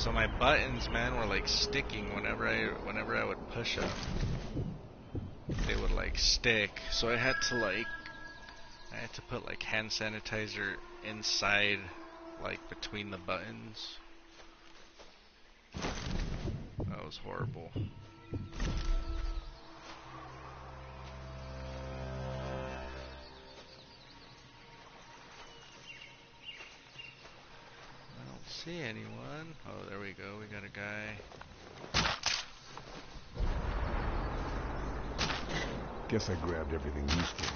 So my buttons, man, were like sticking whenever I would push them. They would like stick. So I had to put like hand sanitizer inside, like between the buttons. That was horrible. I don't see anyone. Oh, there we go. We got a guy. Guess I grabbed everything useful.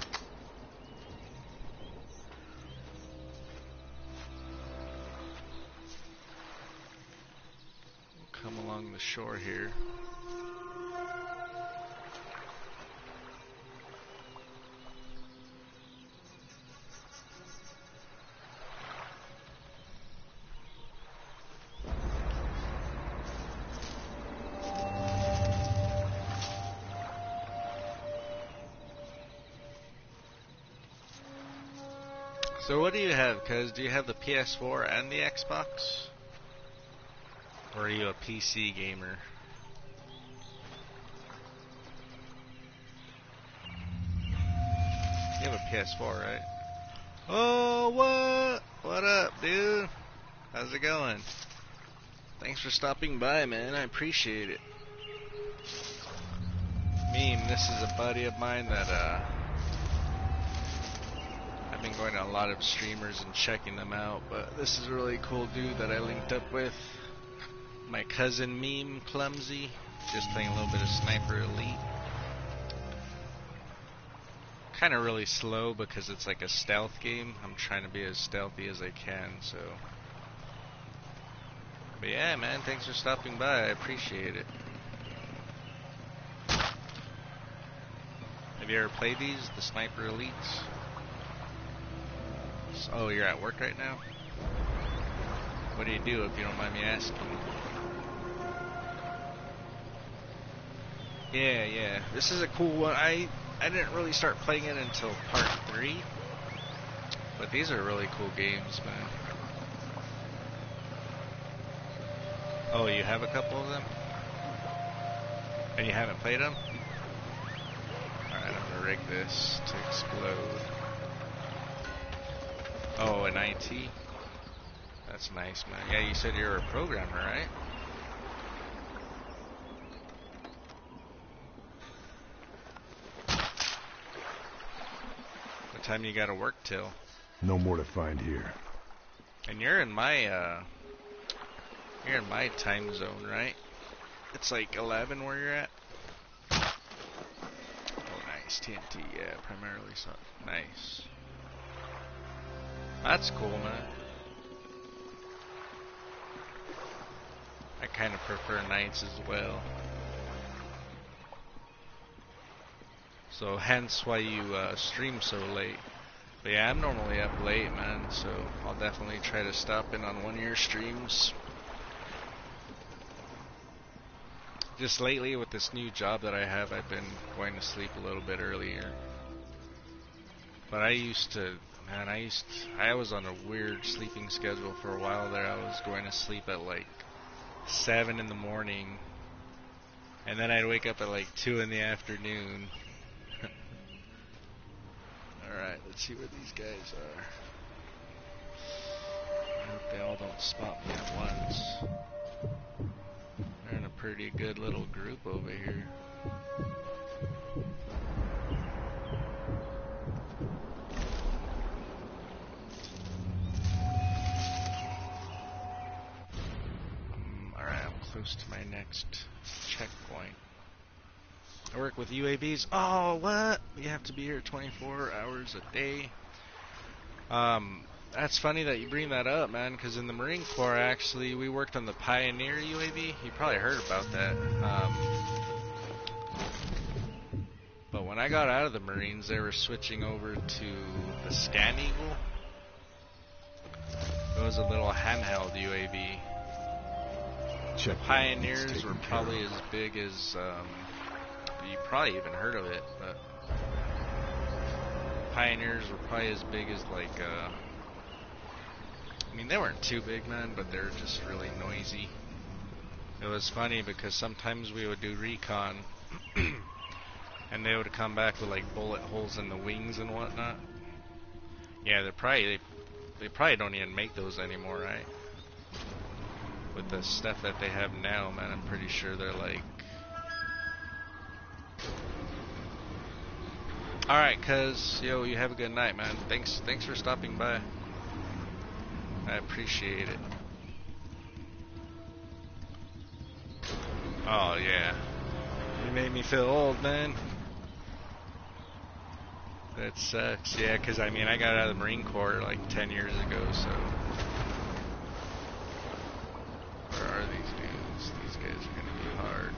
We'll come along the shore here. So what do you have, cuz? Do you have the PS4 and the Xbox? Or are you a PC gamer? You have a PS4, right? Oh, what? What up, dude? How's it going? Thanks for stopping by, man. I appreciate it. Meme, this is a buddy of mine that, I've been going to a lot of streamers and checking them out, but this is a really cool dude that I linked up with. My cousin Meme Clumsy, just playing a little bit of Sniper Elite. Kind of really slow because it's like a stealth game. I'm trying to be as stealthy as I can, so. But yeah, man, thanks for stopping by. I appreciate it. Have you ever played these, the Sniper Elites? Oh, you're at work right now? What do you do, if you don't mind me asking? Yeah. This is a cool one. I didn't really start playing it until part 3. But these are really cool games, man. Oh, you have a couple of them? And you haven't played them? Alright, I'm gonna rig this to explode. Oh, an IT? That's nice, man. Yeah, you said you're a programmer, right? What time you gotta work till? No more to find here. And you're in my time zone, right? It's like 11 where you're at? Oh, nice. TNT, yeah, primarily so. Nice. That's cool, man. I kind of prefer nights as well. So hence why you stream so late. But yeah, I'm normally up late, man, so I'll definitely try to stop in on one of your streams. Just lately with this new job that I have, I've been going to sleep a little bit earlier. But I used to, man, I was on a weird sleeping schedule for a while there. I was going to sleep at like 7 in the morning, and then I'd wake up at like 2 in the afternoon. Alright, let's see where these guys are. I hope they all don't spot me at once. They're in a pretty good little group over here. Alright, I'm close to my next checkpoint. I work with UAVs. Oh, what? You have to be here 24 hours a day. That's funny that you bring that up, man, because in the Marine Corps, actually, we worked on the Pioneer UAV. You probably heard about that. But when I got out of the Marines, they were switching over to the Scan Eagle. It was a little handheld UAV. The Pioneers were probably as big as, you probably even heard of it, but Pioneers were probably as big as like, I mean, they weren't too big, man, but they're just really noisy. It was funny because sometimes we would do recon and they would come back with like bullet holes in the wings and whatnot. Yeah, they probably don't even make those anymore, right? With the stuff that they have now, man, I'm pretty sure they're like... Alright, cuz, yo, you have a good night, man. Thanks for stopping by. I appreciate it. Oh, yeah. You made me feel old, man. That sucks. Yeah, cuz I mean, I got out of the Marine Corps like 10 years ago, so... Where are these dudes? These guys are gonna be hard.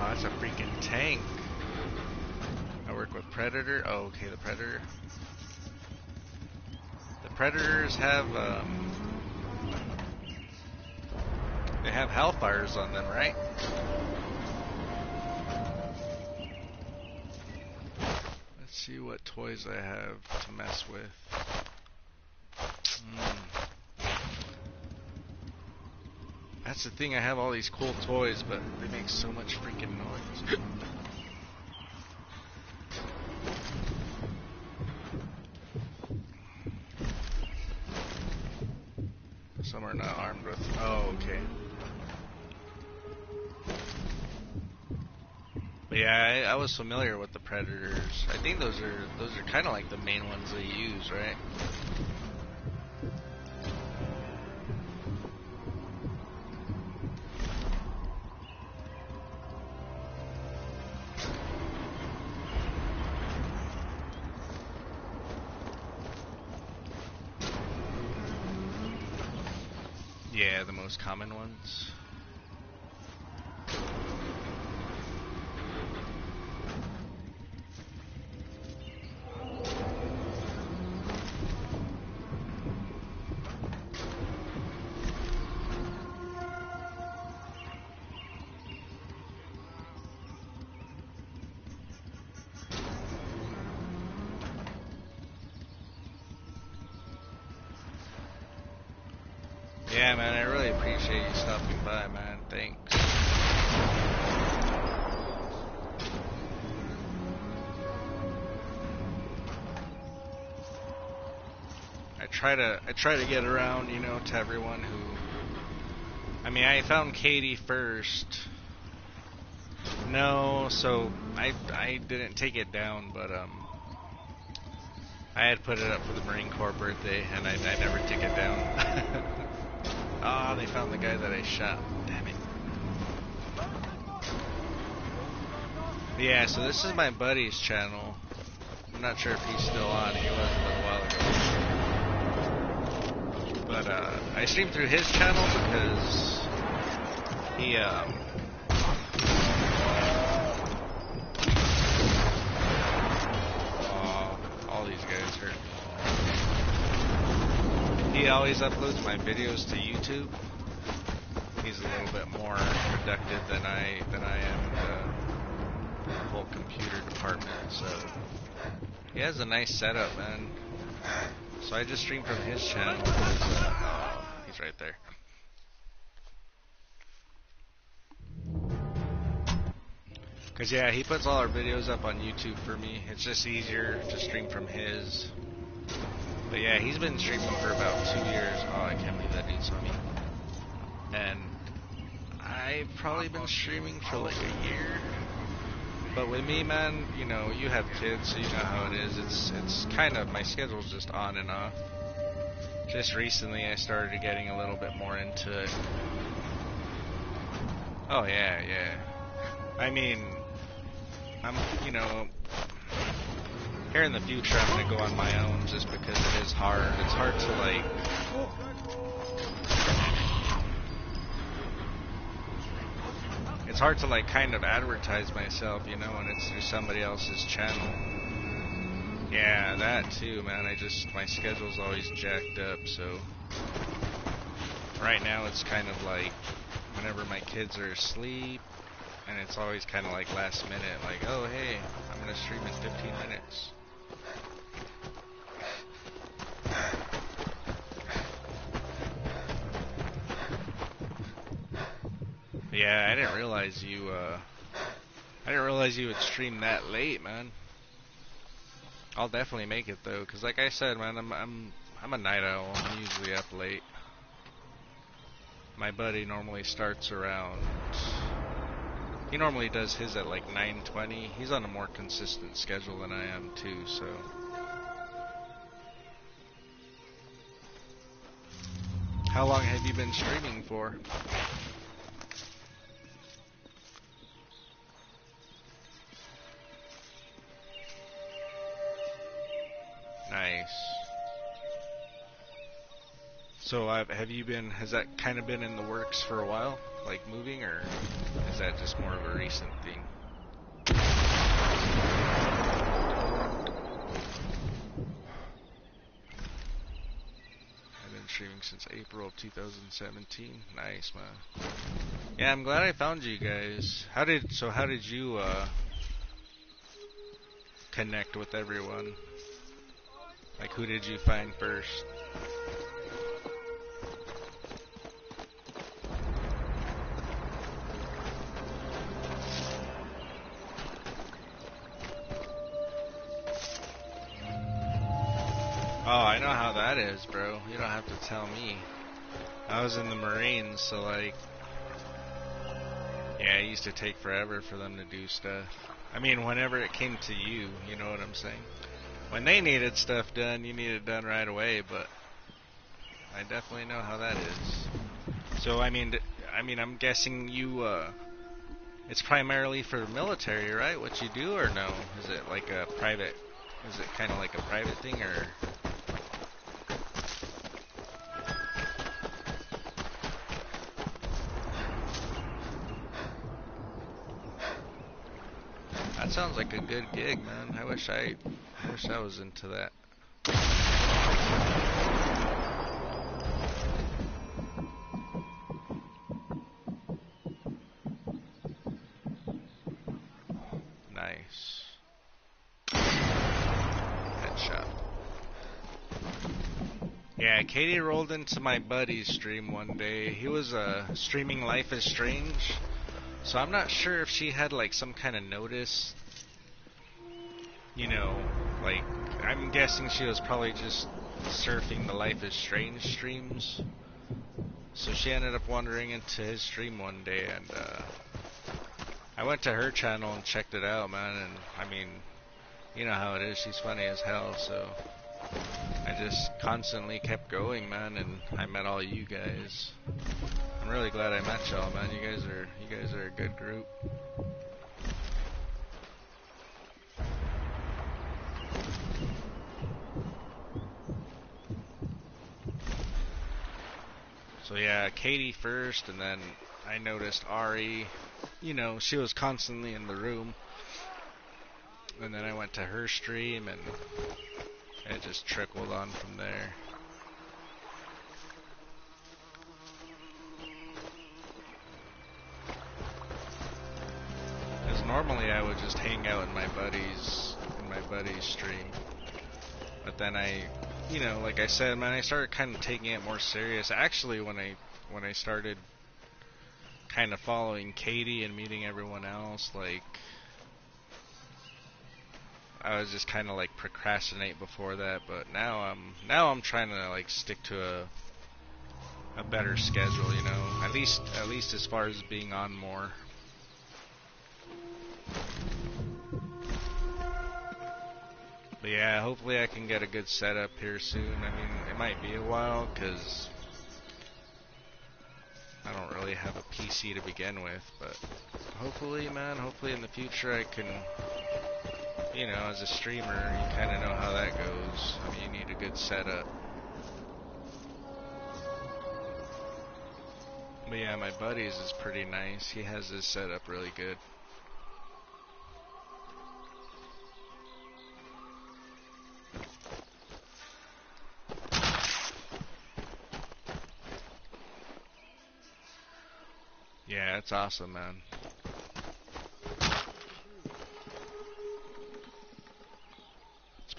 Oh, that's a freaking tank. I work with Predator. Oh, okay, the Predator. The Predators have, they have Hellfires on them, right? Let's see what toys I have to mess with. That's the thing, I have all these cool toys, but they make so much freaking noise. Some are not armed with... Oh, okay. But yeah, I was familiar with the Predators. I think those are kind of like the main ones they use, right? Yeah, the most common ones. Yeah, man, I really appreciate you stopping by, man. Thanks. I try to get around, you know, to everyone who... I mean, I found Katie first. No, so I didn't take it down, but I had put it up for the Marine Corps birthday, and I never took it down. Ah, they found the guy that I shot. Damn it. Yeah, so this is my buddy's channel. I'm not sure if he's still on. He was a little while ago. But I stream through his channel because he all these guys hurt. He always uploads my videos to YouTube. He's a little bit more productive than I am in the whole computer department, so he has a nice setup, man. So I just stream from his channel. Oh, he's right there. Cause yeah, he puts all our videos up on YouTube for me. It's just easier to stream from his. But yeah, he's been streaming for about 2 years. Oh, I can't believe that dude saw me. And I've probably been streaming for like a year. But with me, man, you know, you have kids, so you know how it is. It's kind of, my schedule's just on and off. Just recently I started getting a little bit more into it. Oh yeah, yeah. I mean, I'm, you know, here in the future I'm gonna go on my own just because it is hard. It's hard to like... It's hard to like kind of advertise myself, you know, when it's through somebody else's channel. Yeah, that too, man. My schedule's always jacked up, so... Right now it's kind of like, whenever my kids are asleep, And it's always kind of like last minute, like, oh hey, I'm gonna stream in 15 minutes. But yeah, I didn't realize you would stream that late, man. I'll definitely make it though, cause like I said, man, I'm a night owl. I'm usually up late. My buddy normally starts around. He normally does his at like 9:20. He's on a more consistent schedule than I am too, so. How long have you been streaming for? Nice. So have you been, has that kind of been in the works for a while? Like moving, or is that just more of a recent thing? I've been streaming since April of 2017. Nice, man. Yeah, I'm glad I found you guys. How did you connect with everyone? Like, who did you find first? Oh, I know how that is, bro. You don't have to tell me. I was in the Marines, so like, yeah, it used to take forever for them to do stuff. I mean, whenever it came to you, you know what I'm saying? When they needed stuff done, you need it done right away, but I definitely know how that is. So, I mean, I'm guessing you, it's primarily for the military, right? What you do, or no? Is it like a private, is it kind of like a private thing, or? That sounds like a good gig, man. I wish I was into that. Nice. Headshot. Yeah, Katie rolled into my buddy's stream one day. He was streaming Life is Strange. So I'm not sure if she had like some kind of notice. You know, like, I'm guessing she was probably just surfing the Life is Strange streams. So she ended up wandering into his stream one day, and I went to her channel and checked it out, man, and I mean, you know how it is, she's funny as hell, so I just constantly kept going, man, and I met all you guys. I'm really glad I met y'all, man. You guys are a good group. So yeah, Katie first, and then I noticed Ari. You know, she was constantly in the room. And then I went to her stream, and it just trickled on from there. Because normally I would just hang out in my buddy's stream. But then you know, like I said, man, I started kind of taking it more serious. Actually, when I started kind of following Katie and meeting everyone else, like, I was just kind of like procrastinate before that, but now I'm trying to like stick to a better schedule, you know, at least as far as being on more. But yeah, hopefully I can get a good setup here soon. I mean, it might be a while because I don't really have a PC to begin with, but hopefully, man, hopefully in the future I can, you know, as a streamer, you kind of know how that goes. I mean, you need a good setup. But yeah, my buddy's is pretty nice. He has his setup really good. Yeah, it's awesome, man.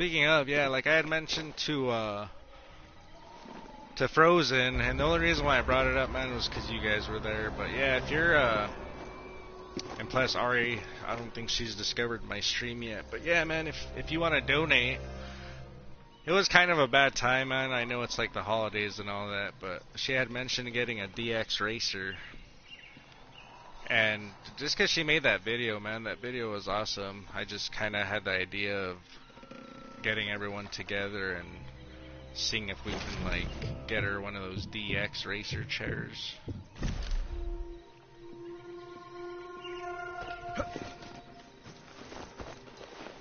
Speaking of, yeah, like I had mentioned to Frozen, and the only reason why I brought it up, man, was because you guys were there. But yeah, if you're and plus Ari, I don't think she's discovered my stream yet. But yeah, man, if you want to donate, it was kind of a bad time, man. I know it's like the holidays and all that, but she had mentioned getting a DX racer. And just because she made that video, man, that video was awesome. I just kind of had the idea of getting everyone together and seeing if we can, like, get her one of those DX racer chairs.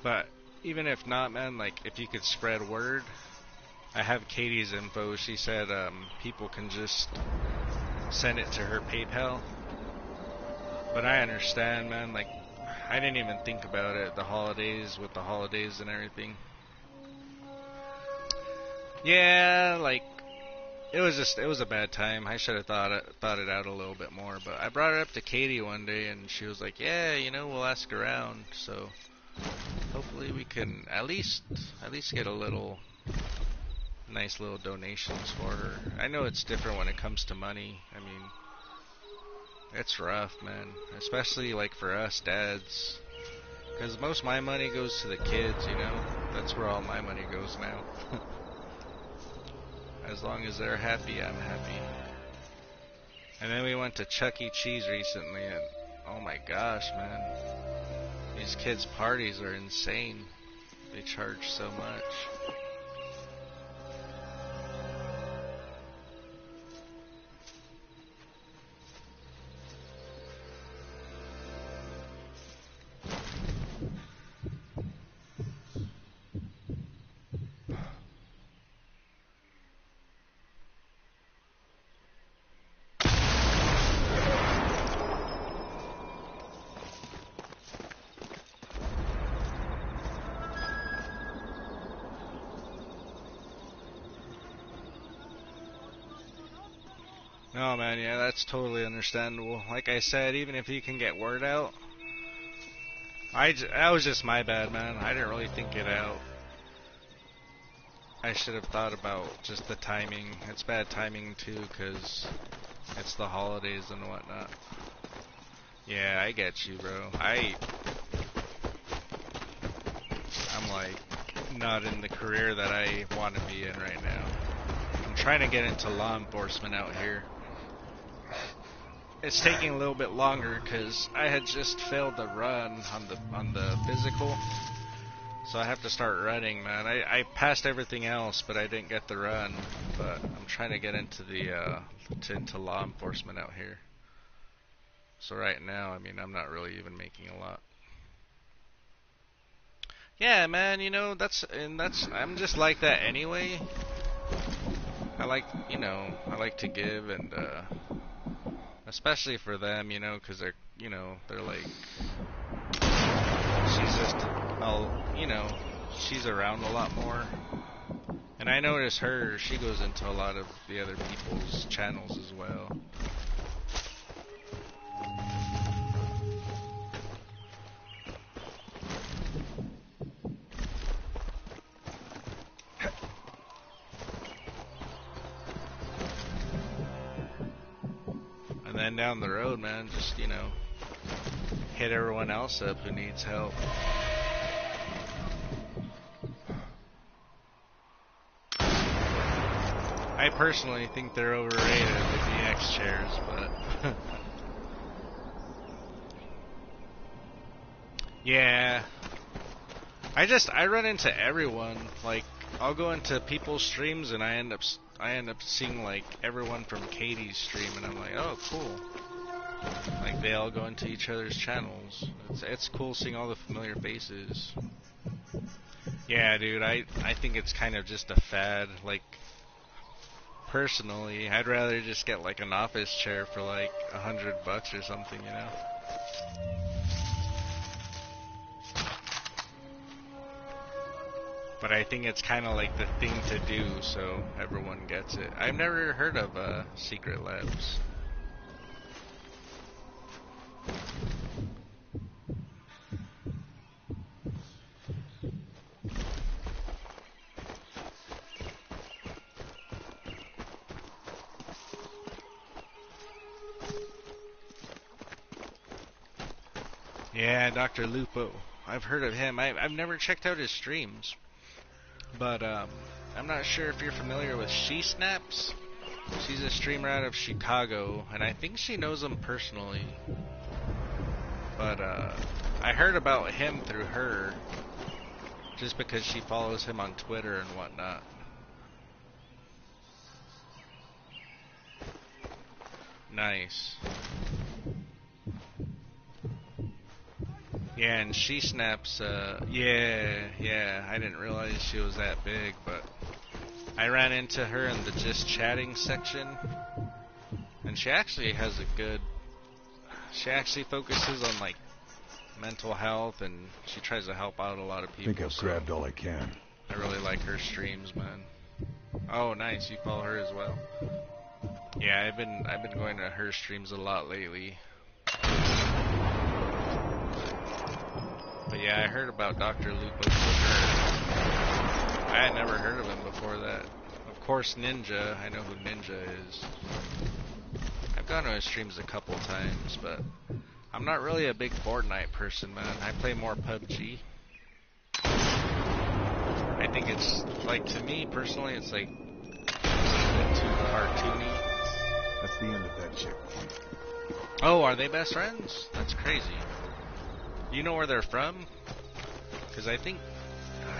But even if not, man, like, if you could spread word, I have Katie's info. She said people can just send it to her PayPal. But I understand, man, like, I didn't even think about it, the holidays, with the holidays and everything. Yeah, like, it was a bad time. I should have thought it out a little bit more. But I brought it up to Katie one day, and she was like, yeah, you know, we'll ask around. So hopefully we can at least get a little nice little donations for her. I know it's different when it comes to money. I mean, it's rough, man, especially like for us dads, because most of my money goes to the kids, you know. That's where all my money goes now. As long as they're happy, I'm happy. And then we went to Chuck E. Cheese recently, and oh my gosh, man, these kids' parties are insane. They charge so much. No, man, yeah, that's totally understandable. Like I said, even if you can get word out, that was just my bad, man. I didn't really think it out. I should have thought about just the timing. It's bad timing, too, because it's the holidays and whatnot. Yeah, I get you, bro. I'm like, not in the career that I want to be in right now. I'm trying to get into law enforcement out here. It's taking a little bit longer because I had just failed the run on the physical, so I have to start running, man. I passed everything else, but I didn't get the run. But I'm trying to get into into law enforcement out here. So right now, I mean, I'm not really even making a lot. Yeah, man, you know, I'm just like that anyway. I like to give, and especially for them, you know, because they're like, she's just, she's around a lot more. And I notice she goes into a lot of the other people's channels as well. And then down the road, man, just, hit everyone else up who needs help. I personally think they're overrated, the DX chairs, but yeah. I run into everyone. Like, I'll go into people's streams and I end up seeing like everyone from Katie's stream, and I'm like, oh, cool. Like, they all go into each other's channels. It's cool seeing all the familiar faces. Yeah, dude, I think it's kind of just a fad. Like, personally, I'd rather just get like an office chair for like $100 or something, you know? But I think it's kind of like the thing to do, so everyone gets it. I've never heard of Secret Labs. Yeah, Dr. Lupo. I've heard of him. I've never checked out his streams, but I'm not sure if you're familiar with She Snaps. She's a streamer out of Chicago, and I think she knows him personally. But I heard about him through her, just because she follows him on Twitter and whatnot. Nice. Yeah, and She Snaps, yeah, I didn't realize she was that big, but I ran into her in the just chatting section, and she actually has a good, she actually focuses on like mental health, and she tries to help out a lot of people. I think I've grabbed all I can. I really like her streams, man. Oh, nice, you follow her as well. Yeah, I've been going to her streams a lot lately. But yeah, I heard about Dr. Lupo from her. I had never heard of him before that. Of course, Ninja. I know who Ninja is. I've gone to his streams a couple times, but I'm not really a big Fortnite person, man. I play more PUBG. I think it's, like, to me, personally, it's like a bit too cartoony. That's the end of that checkpoint. Oh, are they best friends? That's crazy. You know where they're from? Because I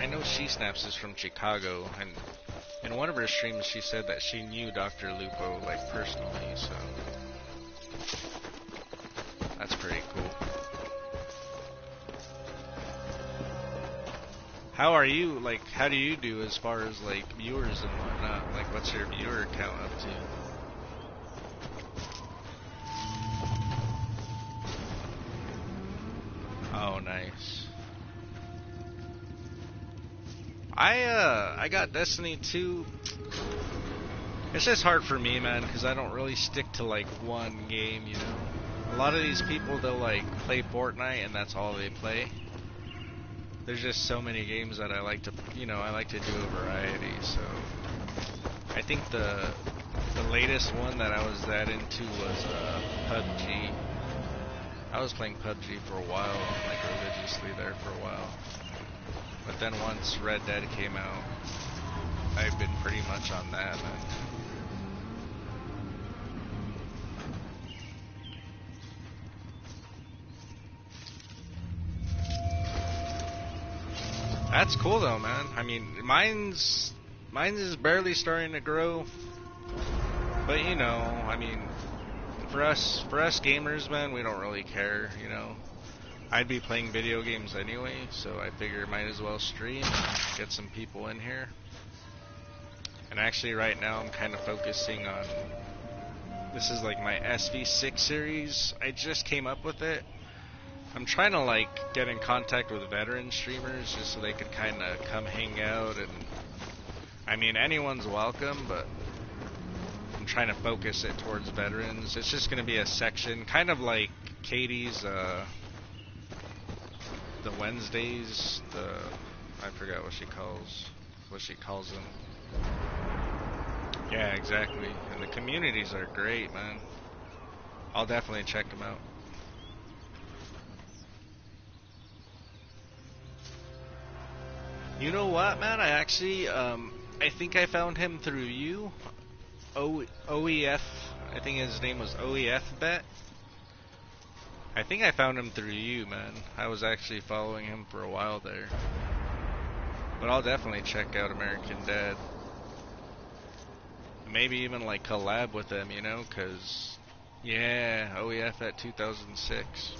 know She Snaps is from Chicago, and in one of her streams she said that she knew Dr. Lupo, like, personally, so that's pretty cool. How are you, like, how do you do as far as, like, viewers and whatnot? Like, what's your viewer count up to? Oh, nice. I got Destiny 2. It's just hard for me, man, because I don't really stick to, like, one game, you know? A lot of these people, they'll, like, play Fortnite, and that's all they play. There's just so many games that I like to, you know, I like to do a variety, so I think the latest one that I was that into was PUBG. I was playing PUBG for a while, like religiously there for a while. But then once Red Dead came out, I've been pretty much on that, man. That's cool though, man. I mean, mine's is barely starting to grow. But you know, I mean, for us gamers, man, we don't really care, you know. I'd be playing video games anyway, so I figure might as well stream and get some people in here. And actually right now I'm kind of focusing on, this is like my SV6 series. I just came up with it. I'm trying to like get in contact with veteran streamers just so they could kind of come hang out, and I mean anyone's welcome, but I'm trying to focus it towards veterans. It's just going to be a section, kind of like Katie's, the Wednesdays, I forgot what she calls them. Yeah, exactly. And the communities are great, man. I'll definitely check them out. You know what, man? I actually, I think I found him through you. OEF, I think his name was OEF Bet. I think I found him through you, man. I was actually following him for a while there. But I'll definitely check out American Dad. Maybe even like collab with them, you know, cause yeah, OEF at 2006.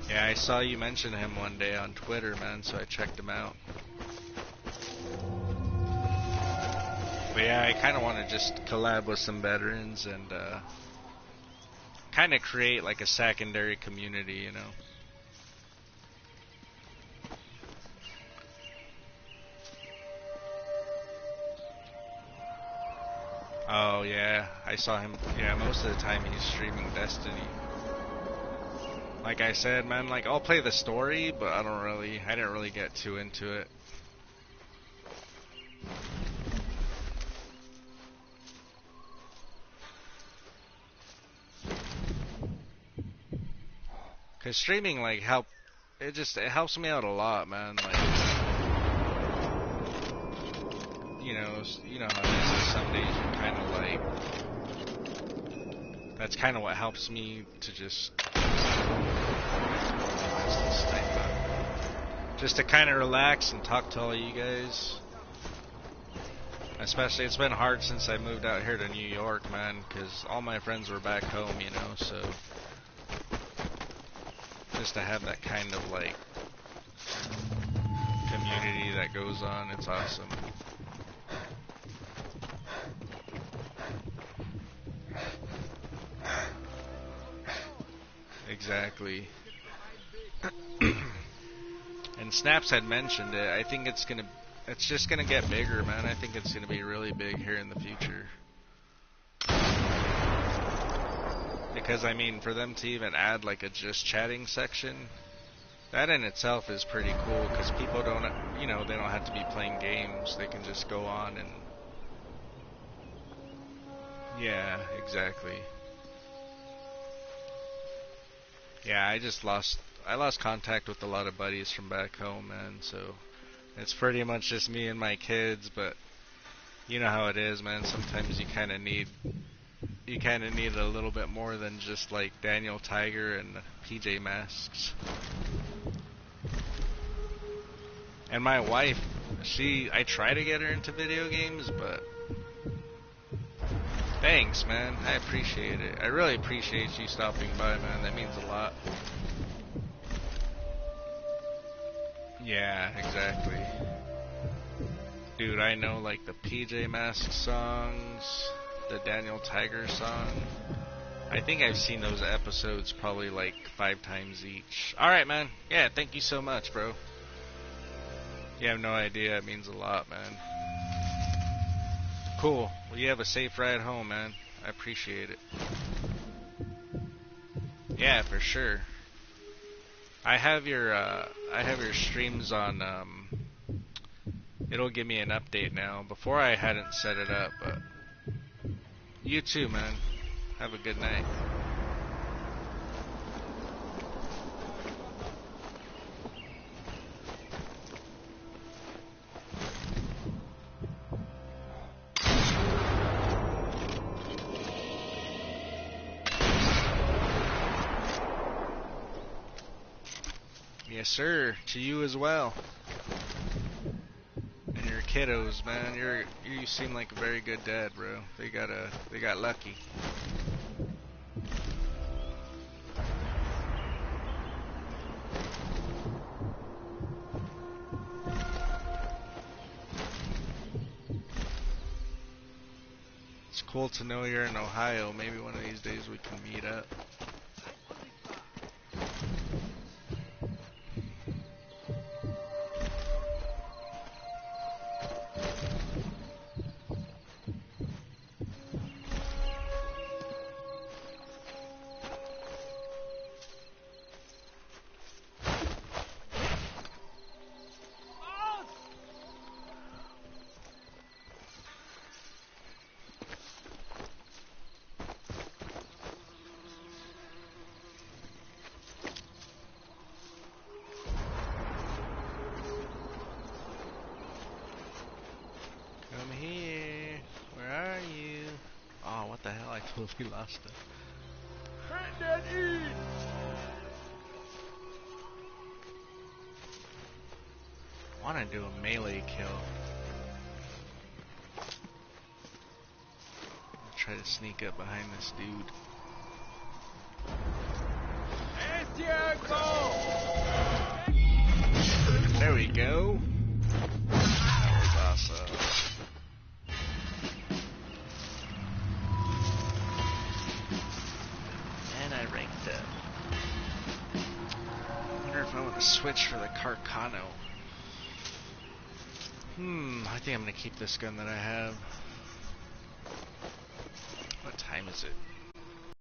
Yeah, I saw you mention him one day on Twitter, man, so I checked him out. But yeah, I kind of want to just collab with some veterans and kind of create like a secondary community, you know. Oh yeah, I saw him. Yeah, most of the time he's streaming Destiny. Like I said, man, like I'll play the story, but I didn't really get too into it. Cause streaming like it helps me out a lot, man. Like, you know how it is. Some days you kind of like. That's kind of what helps me to just to kind of relax and talk to all you guys. Especially, it's been hard since I moved out here to New York, man, because all my friends were back home, you know, so just to have that kind of like community that goes on, it's awesome. Exactly. And Snaps had mentioned it. I think it's just gonna get bigger, man. I think it's gonna be really big here in the future. Because I mean, for them to even add like a just chatting section, that in itself is pretty cool. Because people don't, they don't have to be playing games. They can just go on and, yeah, exactly. Yeah, I lost contact with a lot of buddies from back home, man. So it's pretty much just me and my kids. But you know how it is, man. Sometimes you kind of need a little bit more than just like Daniel Tiger and PJ Masks. And my wife, I try to get her into video games, but thanks, man. I appreciate it. I really appreciate you stopping by, man. That means a lot. Yeah, exactly. Dude, I know like the PJ Masks songs, the Daniel Tiger song. I think I've seen those episodes probably like 5 times each. Alright, man. Yeah, thank you so much, bro. You have no idea. It means a lot, man. Cool. Well, you have a safe ride home, man. I appreciate it. Yeah, for sure. I have your streams on, it'll give me an update now. Before I hadn't set it up, but you too, man. Have a good night. Yes, sir. To you as well. And your kiddos, man. You seem like a very good dad, bro. They got lucky. It's cool to know you're in Ohio. Maybe one of these days we can meet up. Come here. Where are you? Oh, what the hell? I totally lost it. I want to do a melee kill. I'll try to sneak up behind this dude. There we go. That was awesome. And I ranked up. I wonder if I want to switch for the Carcano. I think I'm going to keep this gun that I have. What time is it?